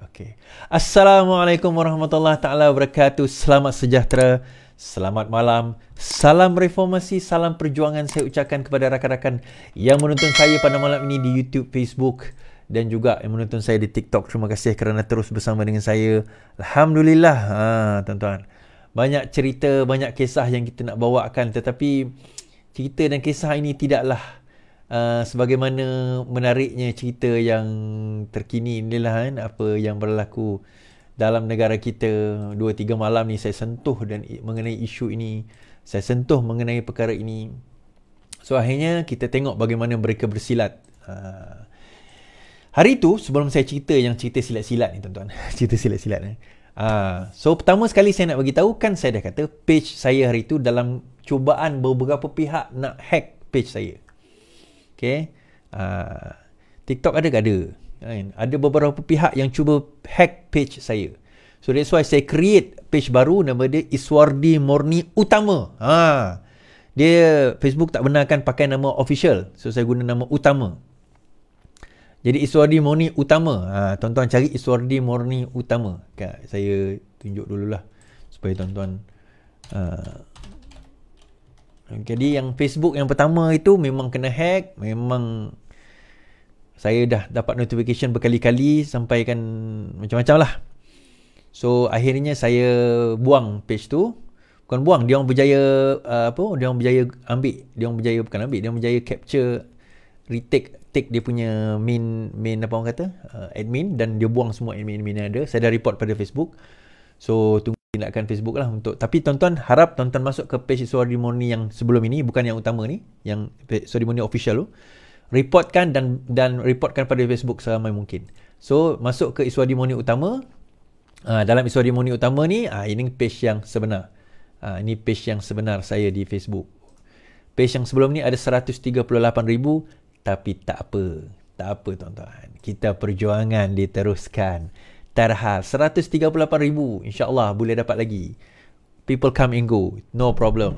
Okey. Assalamualaikum warahmatullahi taala wabarakatuh. Selamat sejahtera, selamat malam. Salam reformasi, salam perjuangan saya ucapkan kepada rakan-rakan yang menonton saya pada malam ini di YouTube, Facebook dan juga yang menonton saya di TikTok. Terima kasih kerana terus bersama dengan saya. Alhamdulillah. Tuan-tuan. Banyak cerita, banyak kisah yang kita nak bawakan, tetapi cerita dan kisah ini tidaklah sebagaimana menariknya cerita yang terkini inilah kan, apa yang berlaku dalam negara kita. 2-3 malam ni saya sentuh dan mengenai isu ini, saya sentuh mengenai perkara ini. So akhirnya kita tengok bagaimana mereka bersilat. Hari tu sebelum saya cerita yang cerita silat-silat ni tuan-tuan, cerita silat-silat ni. So pertama sekali saya nak bagi tahu, kan saya dah kata page saya hari tu dalam cubaan beberapa pihak nak hack page saya. Okay. TikTok ada ke? Ada. Ada beberapa pihak yang cuba hack page saya. So that's why saya create page baru, nama dia Iswardi Morni Utama. Dia Facebook tak benarkan pakai nama official. So saya guna nama utama. Jadi Iswardi Morni Utama. Tuan-tuan cari Iswardi Morni Utama. Saya tunjuk dululah supaya tuan-tuan jadi yang Facebook yang pertama itu memang kena hack. Memang saya dah dapat notification berkali-kali, sampaikan macam-macam lah. So akhirnya saya buang page tu. Bukan buang, dia orang berjaya dia orang berjaya ambil. Dia orang berjaya bukan ambil, dia orang berjaya capture, take dia punya main apa orang kata, admin, dan dia buang semua admin yang ada. Saya dah report pada Facebook. So tunggu tindakan Facebook lah untuk. Tapi tuan-tuan, harap tuan-tuan masuk ke page Iswardi Morni yang sebelum ini, bukan yang utama ni, yang Iswardi Morni official tu. Reportkan dan reportkan pada Facebook seramai mungkin. So masuk ke Iswardi Morni Utama. Dalam Iswardi Morni Utama ni, ini page yang sebenar. Ini page yang sebenar saya di Facebook. Page yang sebelum ni ada 138,000, tapi tak apa. Tak apa tuan-tuan. Kita perjuangan diteruskan. Terhal 138,000, insya-Allah boleh dapat lagi. People come and go, no problem.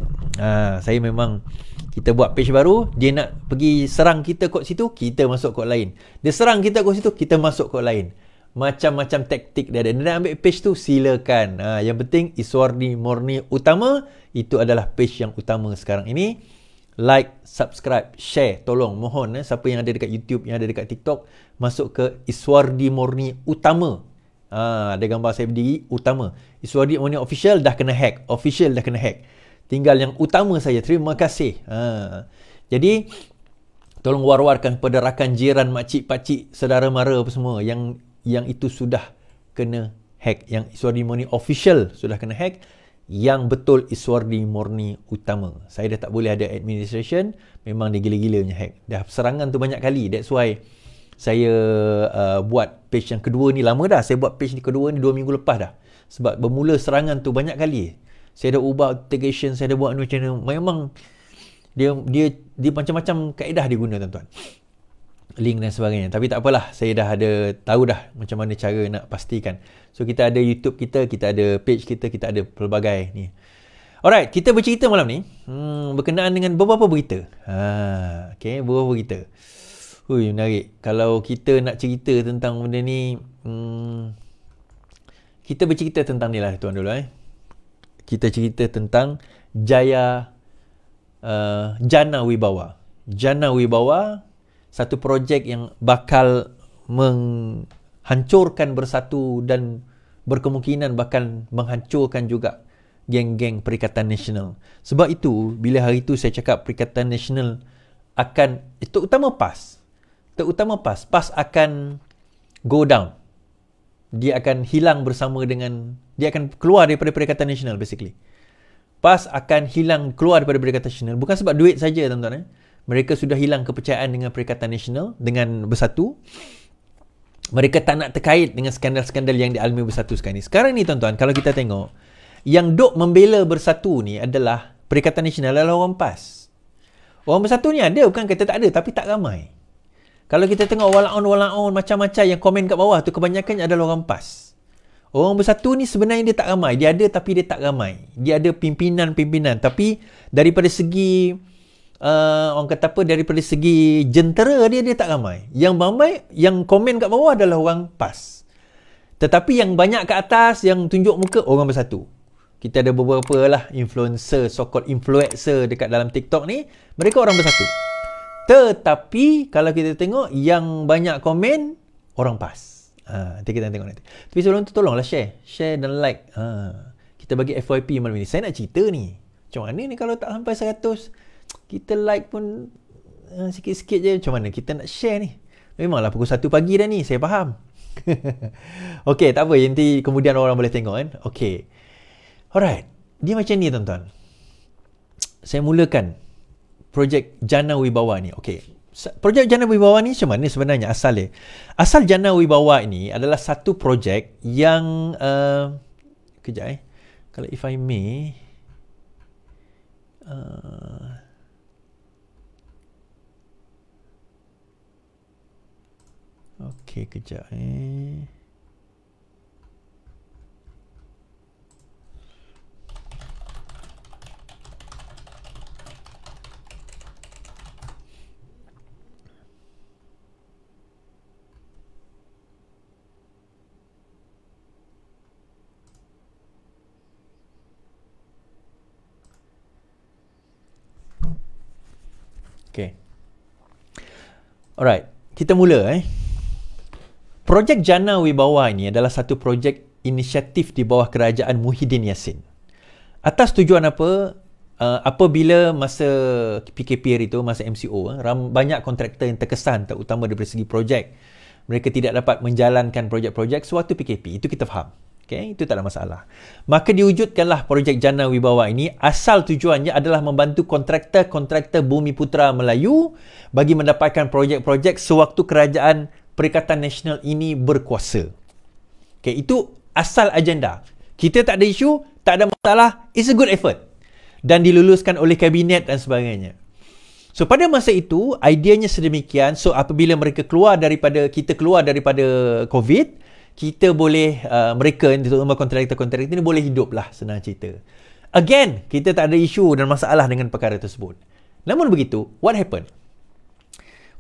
Saya memang, kita buat page baru, dia nak pergi serang kita kot situ, kita masuk kot lain. Dia serang kita kot situ, kita masuk kot lain. Macam-macam taktik dia ada. Dia nak ambil page tu, silakan. Yang penting Iswardi Morni Utama itu adalah page yang utama sekarang ini. Like, subscribe, share, tolong, mohon siapa yang ada dekat YouTube, yang ada dekat TikTok, masuk ke Iswardi Morni Utama. Ada gambar saya berdiri, utama. Iswardi Morni Official dah kena hack. Official dah kena hack. Tinggal yang utama saja. Terima kasih. Jadi tolong war-warkan kepada rakan jiran, makcik, pakcik, saudara mara apa semua yang itu sudah kena hack. Yang Iswardi Morni Official sudah kena hack. Yang betul Iswardi Morni Utama. Saya dah tak boleh ada administration. Memang dia gila-gila punya hack. Dah serangan tu banyak kali. That's why saya buat page yang kedua ni. Lama dah saya buat page ni kedua ni, 2 minggu lepas dah. Sebab bermula serangan tu banyak kali. Saya dah ubah authentication, saya dah buat macam mana. Memang dia macam-macam kaedah dia guna tuan-tuan. Link dan sebagainya. Tapi tak apalah, saya dah ada tahu dah macam mana cara nak pastikan. So kita ada YouTube kita ada page kita ada pelbagai ni. Alright, kita bercerita malam ni berkenaan dengan beberapa berita. Okay, beberapa berita. Menarik. Kalau kita nak cerita tentang benda ni, kita bercerita tentang ni lah tuan dulu. Kita cerita tentang Jana Wibawa. Jana Wibawa, satu projek yang bakal menghancurkan Bersatu dan berkemungkinan bakal menghancurkan juga geng-geng Perikatan Nasional. Sebab itu, bila hari tu saya cakap Perikatan Nasional akan, terutama PAS akan go down. Dia akan hilang bersama dengan, dia akan keluar daripada Perikatan Nasional basically. PAS akan hilang, keluar daripada Perikatan Nasional. Bukan sebab duit saja tuan-tuan. Mereka sudah hilang kepercayaan dengan Perikatan Nasional, dengan Bersatu. Mereka tak nak terkait dengan skandal-skandal yang dialami Bersatu sekarang ni. Sekarang ni tuan-tuan, kalau kita tengok, yang duk membela Bersatu ni adalah Perikatan Nasional, adalah orang PAS. Orang Bersatu ni ada, bukan kata tak ada, tapi tak ramai. Kalau kita tengok walaun macam-macam yang komen kat bawah tu, kebanyakan adalah orang PAS. Orang Bersatu ni sebenarnya dia tak ramai. Dia ada tapi dia tak ramai. Dia ada pimpinan-pimpinan. Tapi daripada segi orang kata apa, daripada segi jentera dia tak ramai. Yang ramai, yang komen kat bawah adalah orang PAS. Tetapi yang banyak ke atas, yang tunjuk muka, orang bersatu. Kita ada beberapa lah influencer, so-called influencer dekat dalam TikTok ni, mereka orang bersatu. Tetapi kalau kita tengok yang banyak komen, orang PAS. Nanti kita tengok nanti. Tapi sebelum tu tolonglah share dan like. Kita bagi FYP malam ni. Saya nak cerita ni. Macam mana ni kalau tak sampai 100, kita like pun sikit-sikit je. Macam mana kita nak share ni? Memanglah pukul 1 pagi dah ni, saya faham. Okey, tak apa. Nanti kemudian orang boleh tengok kan. Okey. Alright. Dia macam ni tuan-tuan. Saya mulakan projek Jana Wibawa ni. Okey. Projek Jana Wibawa ni macam mana sebenarnya asal dia? Asal Jana Wibawa ini adalah satu projek yang kejap kalau if I may okey, kejap Okay. Alright, kita mula Projek Jana Wibawa ini adalah satu projek inisiatif di bawah kerajaan Muhyiddin Yassin. Atas tujuan apa? Apabila masa PKP hari itu, masa MCO, banyak kontraktor yang terkesan, terutama dari segi projek. Mereka tidak dapat menjalankan projek-projek sewaktu PKP. Itu kita faham. Okay, itu tak ada masalah. Maka diwujudkanlah projek Jana Wibawa ini. Asal tujuannya adalah membantu kontraktor-kontraktor Bumi Putera Melayu bagi mendapatkan projek-projek sewaktu kerajaan Perikatan Nasional ini berkuasa. Okay, itu asal agenda. Kita tak ada isu, tak ada masalah. It's a good effort. Dan diluluskan oleh kabinet dan sebagainya. So pada masa itu, ideanya sedemikian. So apabila mereka kita keluar daripada COVID, kita boleh, mereka, terutama kontraktor-kontraktor ini boleh hidup lah, senang cerita. Again, kita tak ada isu dan masalah dengan perkara tersebut. Namun begitu, what happened?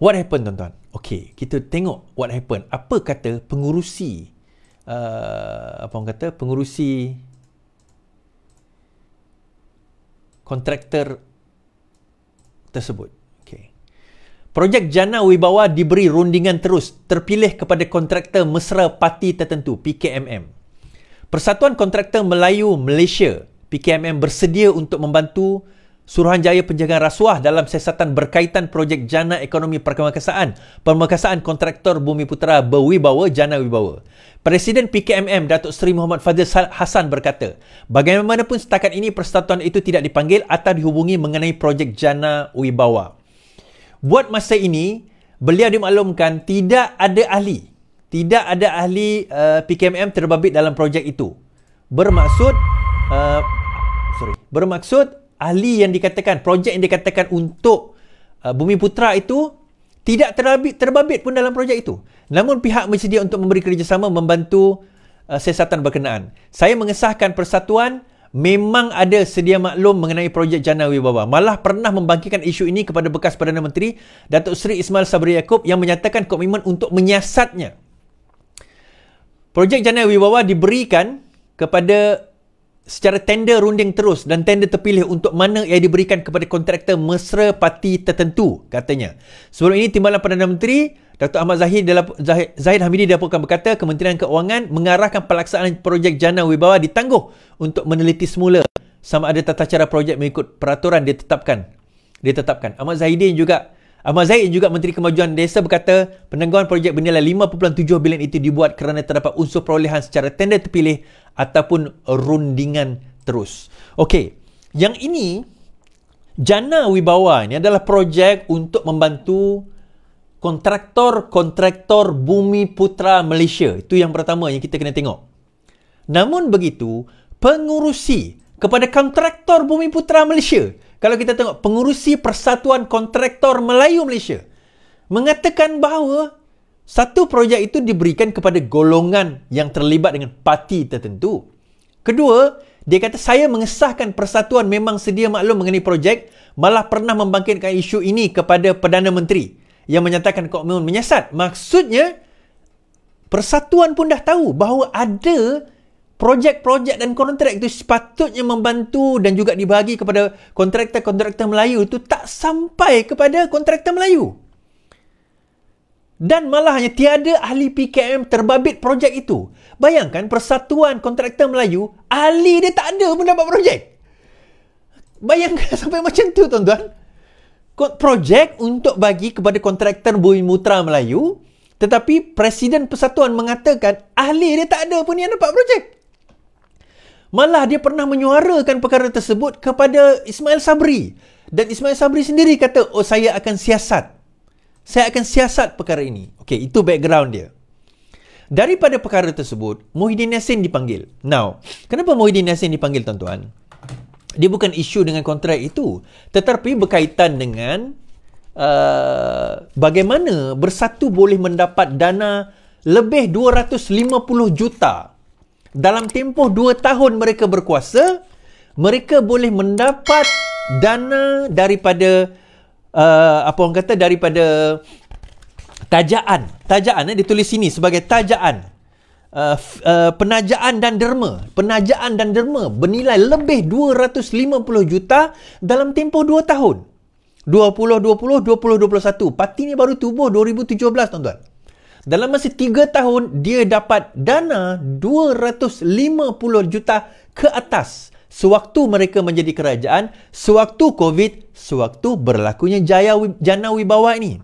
What happened, tuan-tuan? Okay, kita tengok what happened. Apa kata pengurusi, pengurusi kontraktor tersebut. Projek Jana Wibawa diberi rundingan terus terpilih kepada kontraktor mesra parti tertentu, PKMM. Persatuan Kontraktor Melayu Malaysia, PKMM, bersedia untuk membantu Suruhanjaya Penjagaan Rasuah dalam siasatan berkaitan projek Jana Ekonomi Permekasaan Kontraktor Bumi Putera Berwibawa, Jana Wibawa. Presiden PKMM Datuk Seri Muhammad Fadzil Hasan berkata, bagaimanapun setakat ini persatuan itu tidak dipanggil atau dihubungi mengenai projek Jana Wibawa. Buat masa ini, beliau dimaklumkan tidak ada ahli PKMM terbabit dalam projek itu. Bermaksud ahli yang dikatakan, projek yang dikatakan untuk Bumi Putera itu tidak terbabit pun dalam projek itu. Namun pihak bersedia untuk memberi kerjasama membantu siasatan berkenaan. Saya mengesahkan persatuan memang ada sedia maklum mengenai projek Jana Wibawa. Malah pernah membangkitkan isu ini kepada bekas Perdana Menteri Datuk Seri Ismail Sabri Yaakob yang menyatakan komitmen untuk menyiasatnya. Projek Jana Wibawa diberikan kepada secara tender runding terus dan tender terpilih untuk mana yang diberikan kepada kontraktor mesra parti tertentu, katanya. Sebelum ini Timbalan Perdana Menteri Dr. Ahmad Zahid Hamidi dilaporkan berkata Kementerian Keuangan mengarahkan pelaksanaan projek Jana Wibawa ditangguh untuk meneliti semula sama ada tata cara projek mengikut peraturan ditetapkan. Ahmad Zahid juga Menteri Kemajuan Desa berkata penangguhan projek bernilai 5.7 bilion itu dibuat kerana terdapat unsur perolehan secara tender terpilih ataupun rundingan terus. Okey, yang ini Jana Wibawa ini adalah projek untuk membantu kontraktor Bumi Putera Malaysia. Itu yang pertama yang kita kena tengok. Namun begitu, pengurusi kepada kontraktor Bumi Putera Malaysia, kalau kita tengok pengurusi Persatuan Kontraktor Melayu Malaysia, mengatakan bahawa satu projek itu diberikan kepada golongan yang terlibat dengan parti tertentu. Kedua, dia kata saya mengesahkan persatuan memang sedia maklum mengenai projek, malah pernah membangkitkan isu ini kepada Perdana Menteri yang menyatakan komitmen menyiasat. Maksudnya, Persatuan pun dah tahu bahawa ada projek-projek dan kontrak itu sepatutnya membantu dan juga dibagi kepada kontraktor-kontraktor Melayu itu tak sampai kepada kontraktor Melayu. Dan malahnya tiada ahli PKM terbabit projek itu. Bayangkan Persatuan Kontraktor Melayu, ahli dia tak ada pun dapat projek. Bayangkan sampai macam tu tuan-tuan. Projek untuk bagi kepada kontraktor Bumiputera Melayu, tetapi Presiden Persatuan mengatakan ahli dia tak ada pun yang dapat projek. Malah dia pernah menyuarakan perkara tersebut kepada Ismail Sabri. Dan Ismail Sabri sendiri kata, oh saya akan siasat. Saya akan siasat perkara ini. Okey, itu background dia. Daripada perkara tersebut, Muhyiddin Yassin dipanggil. Now, kenapa Muhyiddin Yassin dipanggil tuan-tuan? Dia bukan isu dengan kontrak itu, tetapi berkaitan dengan bagaimana Bersatu boleh mendapat dana lebih 250 juta. Dalam tempoh 2 tahun mereka berkuasa, mereka boleh mendapat dana daripada daripada tajaan. Tajaan ditulis sini sebagai tajaan. Penajaan dan derma. Penajaan dan derma bernilai lebih 250 juta dalam tempoh 2 tahun. 2020, 2021. Parti ni baru tubuh 2017 tuan-tuan. Dalam masa 3 tahun, dia dapat dana 250 juta ke atas. Sewaktu mereka menjadi kerajaan, sewaktu COVID, sewaktu berlakunya Jana Wibawa ini.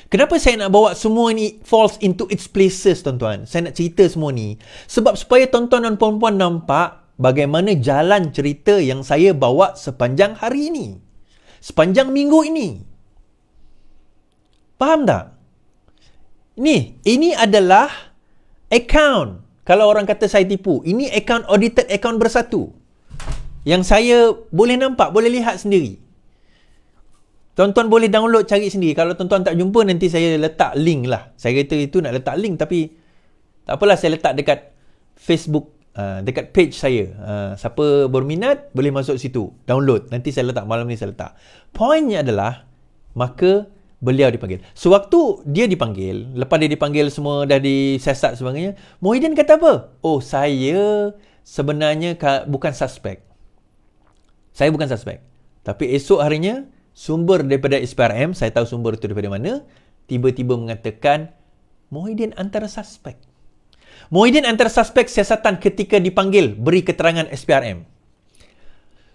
Kenapa saya nak bawa semua ini falls into its places, tuan-tuan? Saya nak cerita semua ni sebab supaya tuan-tuan dan puan-puan nampak bagaimana jalan cerita yang saya bawa sepanjang hari ini. Sepanjang minggu ini. Faham tak? Ini adalah account. Kalau orang kata saya tipu, ini account audited account Bersatu. Yang saya boleh nampak, boleh lihat sendiri. Tuan-tuan boleh download, cari sendiri. Kalau tuan-tuan tak jumpa, nanti saya letak link lah. Saya kata itu nak letak link, tapi tak apalah, saya letak dekat Facebook, dekat page saya. Siapa berminat, boleh masuk situ. Download. Nanti saya letak, malam ni saya letak. Poinnya adalah, maka beliau dipanggil. Sewaktu dia dipanggil, lepas dia dipanggil semua dah disiasat sebagainya, Muhyiddin kata apa? Oh, saya sebenarnya bukan suspek. Saya bukan suspek. Tapi esok harinya, sumber daripada SPRM, saya tahu sumber itu daripada mana, tiba-tiba mengatakan Muhyiddin antara suspek. Muhyiddin antara suspek siasatan ketika dipanggil beri keterangan SPRM.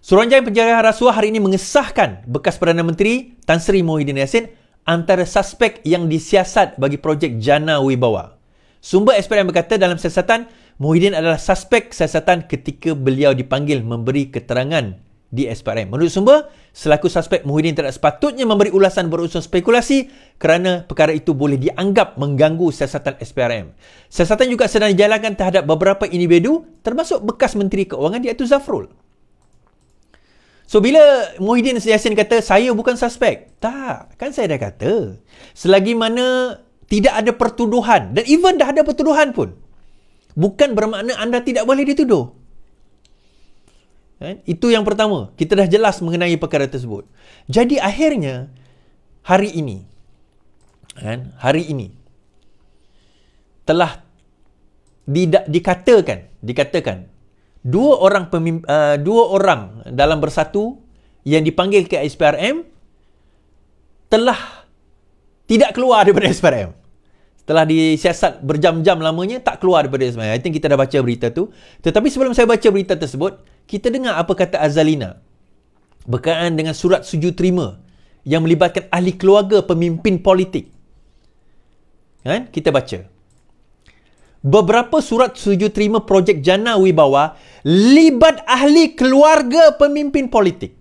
Suruhanjaya Pencegahan Rasuah hari ini mengesahkan bekas Perdana Menteri Tan Sri Muhyiddin Yassin antara suspek yang disiasat bagi projek Jana Wibawa. Sumber SPRM berkata dalam siasatan, Muhyiddin adalah suspek siasatan ketika beliau dipanggil memberi keterangan di SPRM. Menurut sumber, selaku suspek Muhyiddin tidak sepatutnya memberi ulasan berunsur spekulasi kerana perkara itu boleh dianggap mengganggu siasatan SPRM. Siasatan juga sedang dijalankan terhadap beberapa individu termasuk bekas Menteri Keuangan iaitu Zafrul. So, bila Muhyiddin Yassin kata, saya bukan suspek. Tak, kan saya dah kata. Selagi mana tidak ada pertuduhan, dan even dah ada pertuduhan pun, bukan bermakna anda tidak boleh dituduh. Itu yang pertama. Kita dah jelas mengenai perkara tersebut. Jadi akhirnya, hari ini telah dikatakan dua orang dalam Bersatu yang dipanggil ke SPRM telah tidak keluar daripada SPRM. Setelah disiasat berjam-jam lamanya, tak keluar daripada SPRM. I think kita dah baca berita tu. Tetapi sebelum saya baca berita tersebut, kita dengar apa kata Azalina berkaitan dengan surat sujud terima yang melibatkan ahli keluarga pemimpin politik. Kita baca. Beberapa surat sujud terima projek Jana Wibawa libat ahli keluarga pemimpin politik.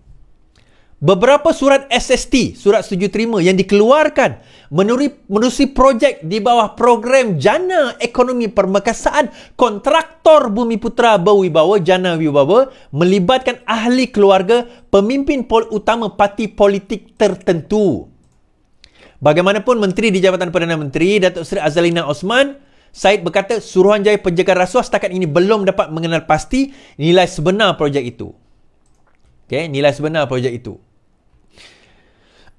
Beberapa surat SST, surat setuju terima yang dikeluarkan menerusi projek di bawah program Jana Ekonomi Permekasaan kontraktor Bumiputera Berwibawa Jana Wibawa melibatkan ahli keluarga pemimpin utama parti politik tertentu. Bagaimanapun Menteri di Jabatan Perdana Menteri Datuk Seri Azalina Osman Said berkata Suruhanjaya Pencegahan Rasuah setakat ini belum dapat mengenal pasti nilai sebenar projek itu. Nilai sebenar projek itu.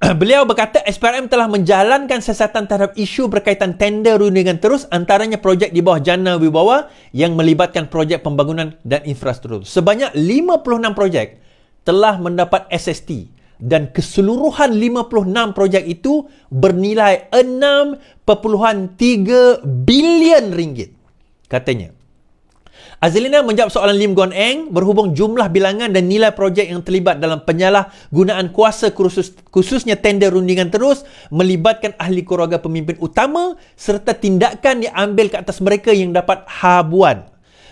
Beliau berkata SPRM telah menjalankan siasatan terhadap isu berkaitan tender rundingan terus, antaranya projek di bawah Jana Wibawa yang melibatkan projek pembangunan dan infrastruktur. Sebanyak 56 projek telah mendapat SST dan keseluruhan 56 projek itu bernilai 6.3 bilion ringgit, katanya. Azlina menjawab soalan Lim Guan Eng berhubung jumlah bilangan dan nilai projek yang terlibat dalam penyalahgunaan kuasa khususnya tender rundingan terus melibatkan ahli keluarga pemimpin utama serta tindakan diambil ke atas mereka yang dapat habuan.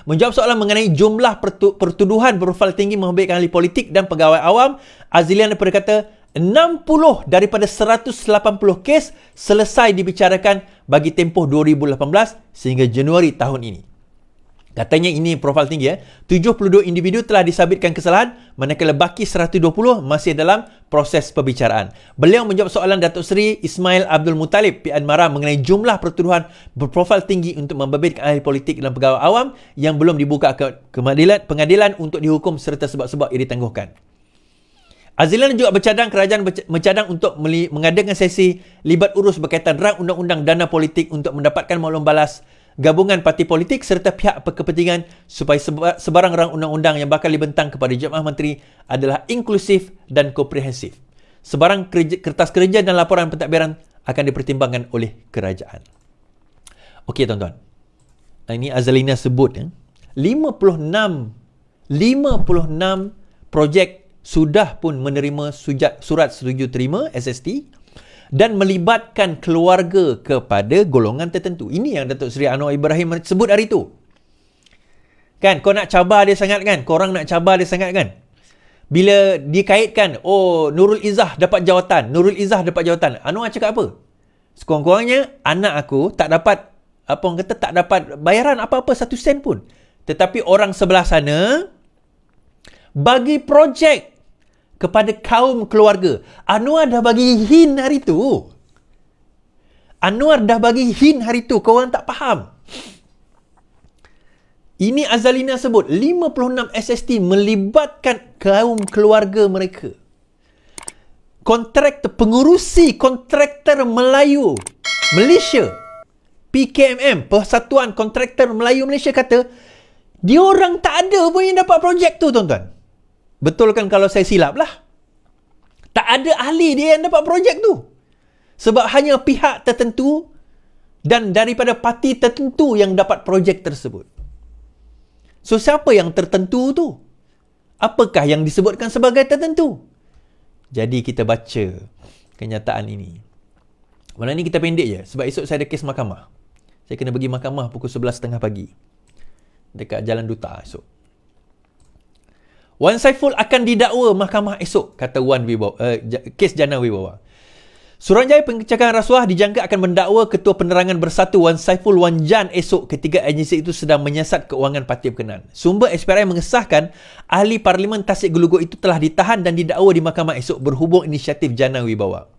Menjawab soalan mengenai jumlah pertuduhan berprofil tinggi membaikkan ahli politik dan pegawai awam, Azlina berkata 60 daripada 180 kes selesai dibicarakan bagi tempoh 2018 sehingga Januari tahun ini. Katanya ini profil tinggi 72 individu telah disabitkan kesalahan, manakala baki 120 masih dalam proses perbicaraan. Beliau menjawab soalan Datuk Seri Ismail Abdul Muttalib P.N. Mara mengenai jumlah pertuduhan berprofil tinggi untuk membabitkan ahli politik dan pegawai awam yang belum dibuka ke pengadilan untuk dihukum serta sebab-sebab yang ditangguhkan. Azlina juga bercadang kerajaan bercadang untuk mengadakan sesi libat urus berkaitan rang undang-undang dana politik untuk mendapatkan maklum balas gabungan parti politik serta pihak berkepentingan supaya sebarang rang undang-undang yang bakal dibentang kepada Jemaah Menteri adalah inklusif dan komprehensif. Sebarang kertas kerja dan laporan pentadbiran akan dipertimbangkan oleh kerajaan. Okey tuan-tuan. Ini Azlina sebut 56 projek sudah pun menerima surat setuju terima SST dan melibatkan keluarga kepada golongan tertentu. Ini yang Datuk Seri Anwar Ibrahim sebut hari itu. Kan, kau nak cabar dia sangat kan? Korang nak cabar dia sangat kan? Bila dikaitkan, oh Nurul Izzah dapat jawatan, Nurul Izzah dapat jawatan. Anwar cakap apa? Sekurang-kurangnya anak aku tak dapat, apa orang kata, tak dapat bayaran apa-apa 1 sen pun. Tetapi orang sebelah sana bagi projek kepada kaum keluarga. Anwar dah bagi hint hari tu. Anwar dah bagi hint hari tu. Korang tak faham. Ini Azlina sebut 56 SST melibatkan kaum keluarga mereka. Kontraktor, pengurusi kontraktor Melayu Malaysia, PKMM, Persatuan Kontraktor Melayu Malaysia kata diorang tak ada pun yang dapat projek tu tuan-tuan. Betul kan kalau saya silap lah? Tak ada ahli dia yang dapat projek tu. Sebab hanya pihak tertentu dan daripada parti tertentu yang dapat projek tersebut. So, siapa yang tertentu tu? Apakah yang disebutkan sebagai tertentu? Jadi, kita baca kenyataan ini. Malam ni kita pendek je. Sebab esok saya ada kes mahkamah. Saya kena pergi mahkamah pukul 11.30 pagi. Dekat Jalan Duta esok. Wan Saiful akan didakwa mahkamah esok, kata kes Jana Wibawa. Suruhanjaya Pencegahan Rasuah dijangka akan mendakwa Ketua Penerangan Bersatu Wan Saiful Wan Jan esok ketika agensi itu sedang menyiasat keuangan parti berkenaan. Sumber SPRM mengesahkan ahli Parlimen Tasik Geluguk itu telah ditahan dan didakwa di mahkamah esok berhubung inisiatif Jana Wibawa.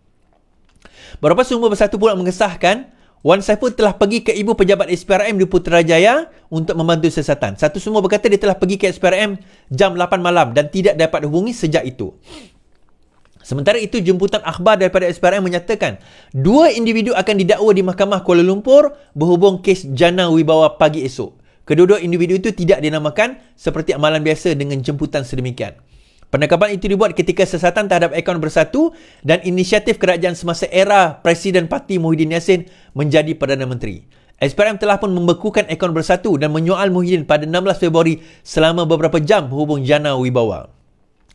Beberapa sumber bersatu pula mengesahkan Wan Saiful telah pergi ke ibu pejabat SPRM di Putrajaya untuk membantu siasatan. Satu sumber berkata dia telah pergi ke SPRM jam 8 malam dan tidak dapat hubungi sejak itu. Sementara itu, jemputan akhbar daripada SPRM menyatakan 2 individu akan didakwa di Mahkamah Kuala Lumpur berhubung kes Jana Wibawa pagi esok. Kedua-dua individu itu tidak dinamakan seperti amalan biasa dengan jemputan sedemikian. Penangkapan itu dibuat ketika siasatan terhadap akaun bersatu dan inisiatif kerajaan semasa era Presiden Parti Muhyiddin Yassin menjadi Perdana Menteri. SPRM telah pun membekukan akaun bersatu dan menyoal Muhyiddin pada 16 Februari selama beberapa jam berhubung Jana Wibawa.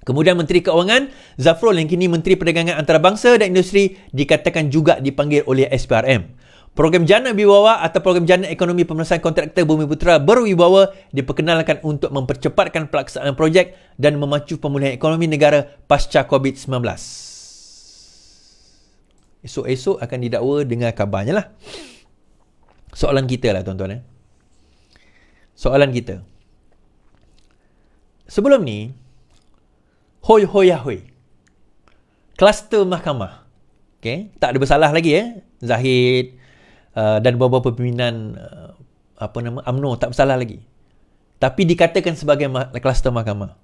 Kemudian Menteri Keuangan Zafrul yang kini Menteri Perdagangan Antarabangsa dan Industri dikatakan juga dipanggil oleh SPRM. Program Jana Wibawa atau Program Jana Ekonomi Pemersaan Kontraktor Bumiputera Berwibawa diperkenalkan untuk mempercepatkan pelaksanaan projek dan memacu pemulihan ekonomi negara pasca COVID-19. Esok-esok akan didakwa dengan kabarnya lah. Soalan kita lah tuan-tuan. Soalan kita. Sebelum ni, hoi. Kluster mahkamah. Okay? Tak ada bersalah lagi Zahid dan beberapa pimpinan UMNO tak bersalah lagi. Tapi dikatakan sebagai kluster mahkamah.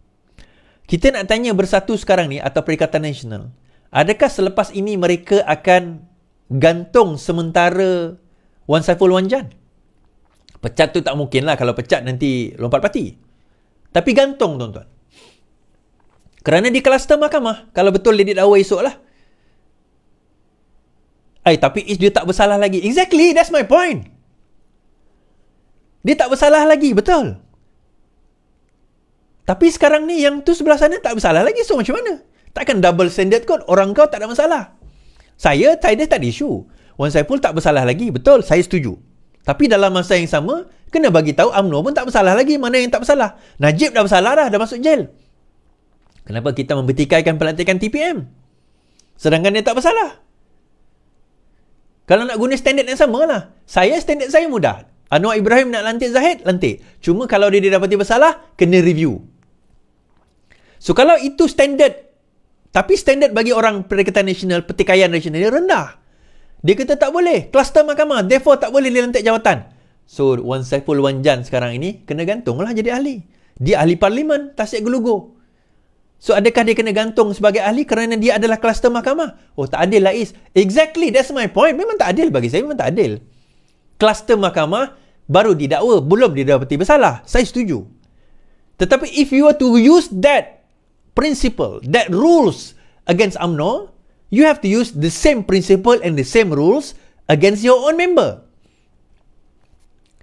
Kita nak tanya bersatu sekarang ni atau Perikatan Nasional, Adakah selepas ini mereka akan gantung sementara Wan Saiful Wan Jan? Pecat tu tak mungkin lah. Kalau pecat nanti lompat parti. Tapi gantung, tuan-tuan. Kerana di kluster mahkamah. Kalau betul dia didakwa esok lah. Tapi dia tak bersalah lagi. Exactly, that's my point. Dia tak bersalah lagi, betul. Tapi sekarang ni yang tu sebelah sana tak bersalah lagi. So macam mana? Takkan double standard kot. Orang kau tak ada masalah. Saya tak ada isu. Wan Saiful tak bersalah lagi. Betul, saya setuju. Tapi dalam masa yang sama, kena bagi tahu UMNO pun tak bersalah lagi. Mana yang tak bersalah? Najib dah bersalah dah masuk jail. Kenapa kita mempertikaikan pelantikan TPM? Sedangkan dia tak bersalah. Kalau nak guna standard yang sama lah. Standard saya mudah. Anwar Ibrahim nak lantik Zahid, lantik. Cuma kalau dia dapati bersalah, kena review. So kalau itu standard, tapi standard bagi orang Perikatan Nasional, pertikaian nasional dia rendah. Dia kata tak boleh. Kluster mahkamah. Therefore tak boleh dia lantik jawatan. So Wan Saiful Wan Jan sekarang ini kena gantung lah jadi ahli. Dia ahli parlimen, Tasik Gelugur. So adakah dia kena gantung sebagai ahli kerana dia adalah kluster mahkamah? Oh, tak adil lah Is. Exactly, that's my point. Memang tak adil bagi saya, memang tak adil. Kluster mahkamah baru didakwa, belum didapati bersalah. Saya setuju. Tetapi if you were to use that principle, that rules against UMNO, you have to use the same principle and the same rules against your own member.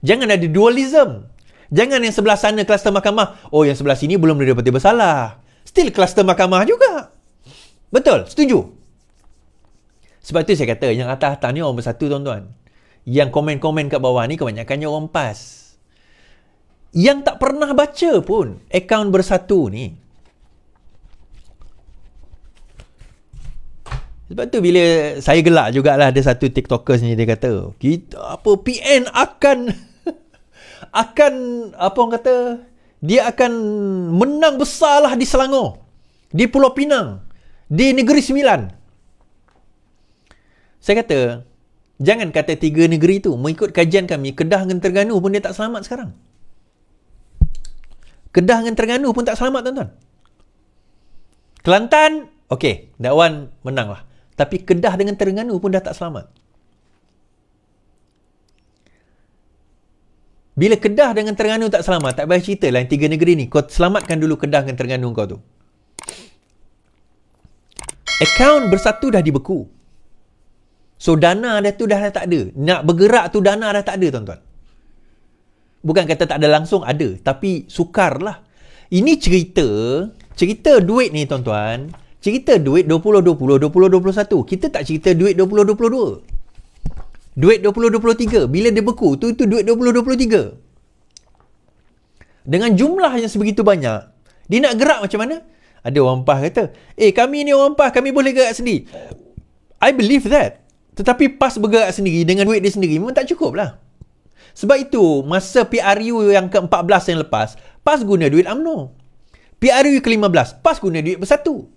Jangan ada dualism. Jangan yang sebelah sana kluster mahkamah, oh yang sebelah sini belum didapati bersalah. Still kluster mahkamah juga. Betul, setuju. Sebab tu saya kata, yang atas-atas ni orang bersatu, tuan-tuan. Yang komen-komen kat bawah ni kebanyakannya orang PAS. Yang tak pernah baca pun akaun bersatu ni. Sebab tu bila saya gelak jugalah, ada satu TikTokers ni dia kata, kita PN akan apa orang kata, dia akan menang besar lah di Selangor, di Pulau Pinang, di Negeri Sembilan. Saya kata, jangan kata 3 negeri tu. Mengikut kajian kami, Kedah dengan Terengganu pun dia tak selamat sekarang. Kedah dengan Terengganu pun tak selamat, tuan-tuan. Kelantan, okey, that one menang lah. Tapi Kedah dengan Terengganu pun dah tak selamat. Bila Kedah dengan Terengganu tak selamat, tak payah cerita lah yang 3 negeri ni. Kau selamatkan dulu Kedah dengan Terengganu kau tu. Akaun bersatu dah dibeku. So dana dah tu dah tak ada. Nak bergerak tu dana dah tak ada, tuan-tuan. Bukan kata tak ada langsung, ada. Tapi sukar lah. Ini cerita duit ni, tuan-tuan. Cerita duit 2020, 2021. Kita tak cerita duit 2022. Duit 2023. Bila dia beku, tu duit 2023. Dengan jumlah yang sebegitu banyak, dia nak gerak macam mana? Ada orang PAS kata, kami ni orang PAS, kami boleh gerak sendiri. I believe that. Tetapi PAS bergerak sendiri dengan duit dia sendiri memang tak cukup lah. Sebab itu, masa PRU yang ke-14 yang lepas, PAS guna duit UMNO. PRU ke-15, PAS guna duit bersatu.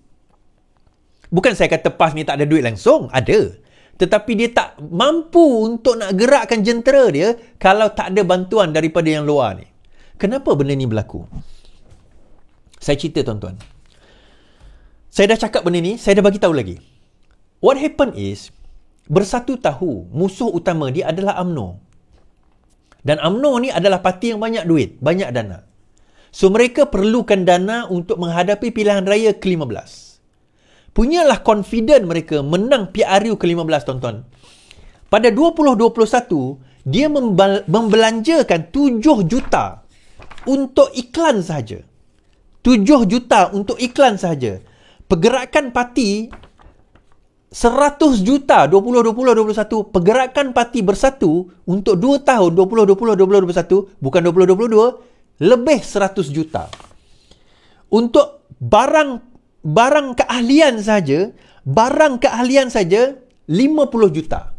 Bukan saya kata PAS ni tak ada duit langsung, ada. Tetapi dia tak mampu untuk nak gerakkan jentera dia kalau tak ada bantuan daripada yang luar ni. Kenapa benda ni berlaku? Saya cerita, tuan-tuan. Saya dah cakap benda ni, saya dah bagi tahu lagi. What happened is, Bersatu tahu musuh utama dia adalah UMNO. Dan UMNO ni adalah parti yang banyak duit, banyak dana. So mereka perlukan dana untuk menghadapi pilihan raya ke-15. Punyalah confident mereka menang PRU ke-15, tuan-tuan. Pada 2021, dia membelanjakan 7 juta untuk iklan sahaja. 7 juta untuk iklan sahaja. Pergerakan parti 100 juta 2020-2021. Pergerakan parti Bersatu untuk 2 tahun 2020-2021, bukan 2022, lebih 100 juta. Untuk barang keahlian saja, 50 juta.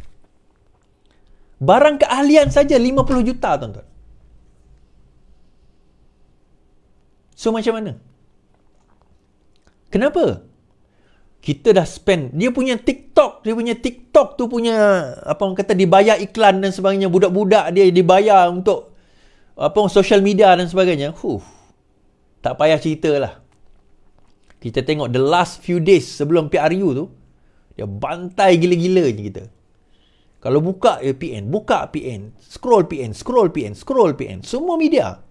Barang keahlian saja 50 juta, tuan-tuan. So macam mana? Kenapa? Kita dah spend. Dia punya TikTok tu punya, apa orang kata, dibayar iklan dan sebagainya. Budak-budak dia dibayar untuk social media dan sebagainya. Tak payah cerita lah. Kita tengok the last few days sebelum PRU tu, Dia bantai gila-gila je kita. Kalau buka PN, scroll PN, semua media.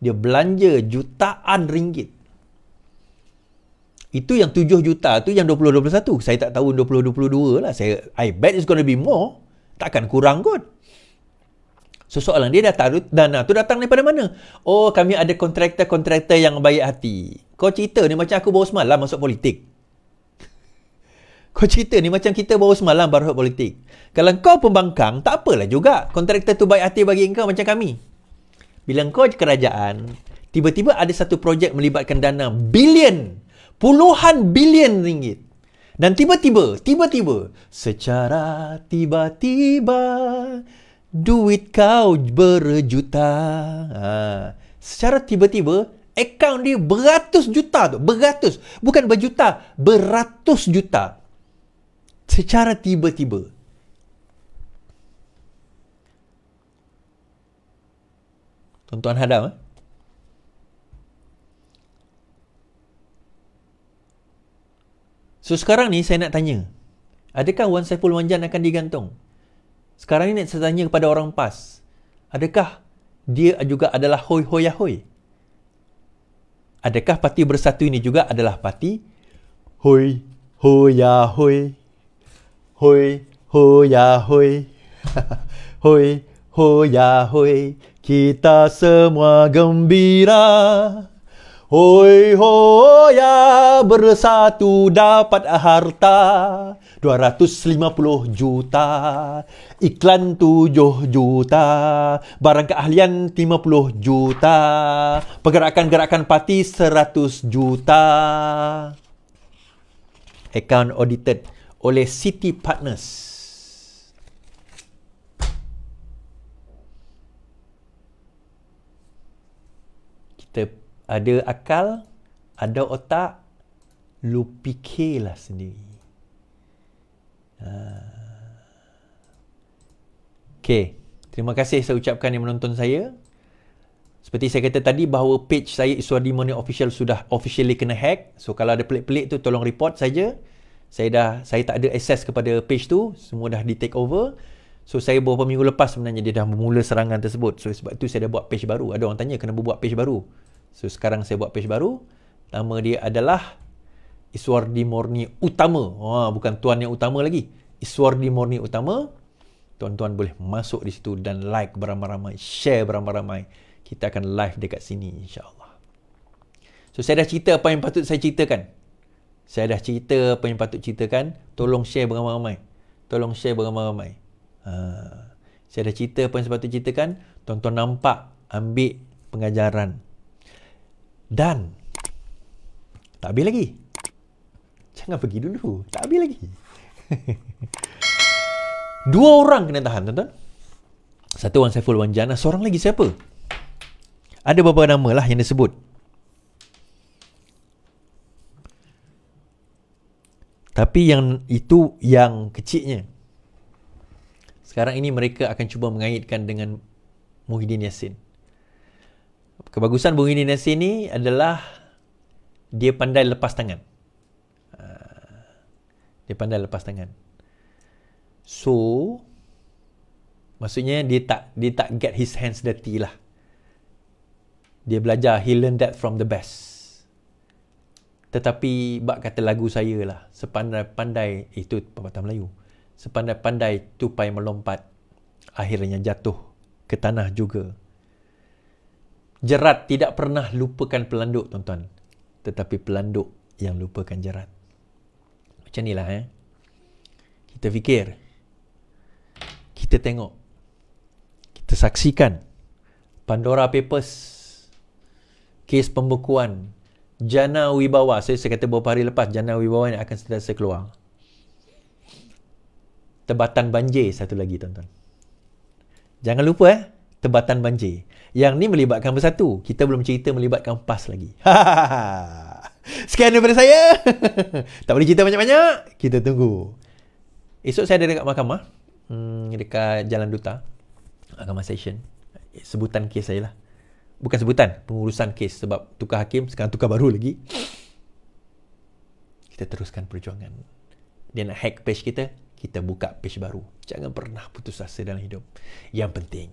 Dia belanja jutaan ringgit. Itu yang 7 juta tu yang 2021. Saya tak tahu 2022 lah. I bet it's gonna be more. Takkan kurang kot. So soalan dia dana tu datang daripada mana? Oh, kami ada kontraktor yang baik hati. Kau cerita ni macam aku baru semalam masuk politik. Kau cerita ni macam kita baru semalam baru politik. Kalau kau pembangkang, tak apalah juga. Kontraktor tu baik hati bagi kau macam kami. Bila kau kerajaan, tiba-tiba ada satu projek melibatkan dana bilion, puluhan bilion ringgit. Dan tiba-tiba, secara tiba-tiba, duit kau berjuta. Secara tiba-tiba, akaun dia beratus juta tu. Beratus. Bukan berjuta, beratus juta. Secara tiba-tiba. Tuan-tuan hadam, So sekarang ni saya nak tanya, adakah Wan Saiful Wanjan akan digantung? Sekarang ni nak saya tanya kepada orang PAS, adakah dia juga adalah hoi hoi ahoi? Adakah Parti Bersatu ini juga adalah parti hoi hoi ahoi? Hoi hoi ahoi. Hoi hoi ahoi. Kita semua gembira. Hoi hoya bersatu dapat harta 250 juta, iklan 7 juta, barang keahlian 50 juta, pergerakan-gerakan parti 100 juta. Account audited oleh City Partners. Kita ada akal, ada otak, lu fikirlah sendiri. Okay, terima kasih saya ucapkan yang menonton saya. Seperti saya kata tadi bahawa page saya Iswardi Morning Official sudah officially kena hack. So kalau ada pelik-pelik tu tolong report saja. Saya tak ada akses kepada page tu, semua dah di take over. So saya beberapa minggu lepas sebenarnya dia dah bermula serangan tersebut. So sebab tu saya dah buat page baru. Ada orang tanya kenapa buat page baru. So sekarang saya buat page baru. Nama dia adalah Iswardi Morni Utama. Bukan tuan yang utama lagi. Iswardi Morni Utama. Tuan-tuan boleh masuk di situ dan like beramai-ramai, share beramai-ramai. Kita akan live dekat sini insya-Allah. So saya dah cerita apa yang patut saya ceritakan. Tolong share beramai-ramai. Saya dah cerita apa yang sepatutnya ceritakan. Tuan-tuan nampak, ambil pengajaran. Dan tak habis lagi. Jangan pergi dulu. Tak habis lagi. 2 orang kena tahan, tuan-tuan. Satu Wan Saiful Wanjan. Seorang lagi siapa? Ada beberapa nama lah yang disebut. Tapi yang itu yang kecilnya. Sekarang ini mereka akan cuba mengaitkan dengan Muhyiddin Yassin. Kebagusan Muhyiddin Yassin ni adalah dia pandai lepas tangan. So, maksudnya dia tak get his hands dirty lah. Dia belajar, he learned that from the best. Tetapi bak kata lagu saya lah, sepandai-pandai, itu pepatah Melayu, sepandai-pandai tupai melompat, akhirnya jatuh ke tanah juga. Jerat tidak pernah lupakan pelanduk, tuan-tuan. Tetapi pelanduk yang lupakan jerat. Macam ni lah. Kita fikir. Kita tengok. Kita saksikan. Pandora Papers. Kes pembekuan. Jana Wibawa. Saya kata beberapa hari lepas, Jana Wibawa ni akan sentiasa keluar. Tebatan banjir satu lagi, tuan-tuan. Jangan lupa tebatan banjir. Yang ni melibatkan Bersatu. Kita belum cerita melibatkan PAS lagi. Sekian daripada saya. Tak boleh cerita banyak-banyak. Kita tunggu. Esok saya ada dekat mahkamah. Dekat Jalan Duta. Mahkamah Session. Sebutan kes saya lah. Bukan sebutan. Pengurusan kes. Sebab tukar hakim. Sekarang tukar baru lagi. Kita teruskan perjuangan. dia nak hack page kita, kita buka page baru. Jangan pernah putus asa dalam hidup. Yang penting,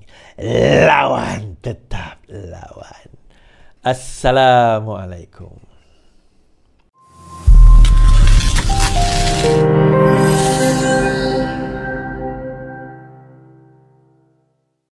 lawan, tetap lawan. Assalamualaikum.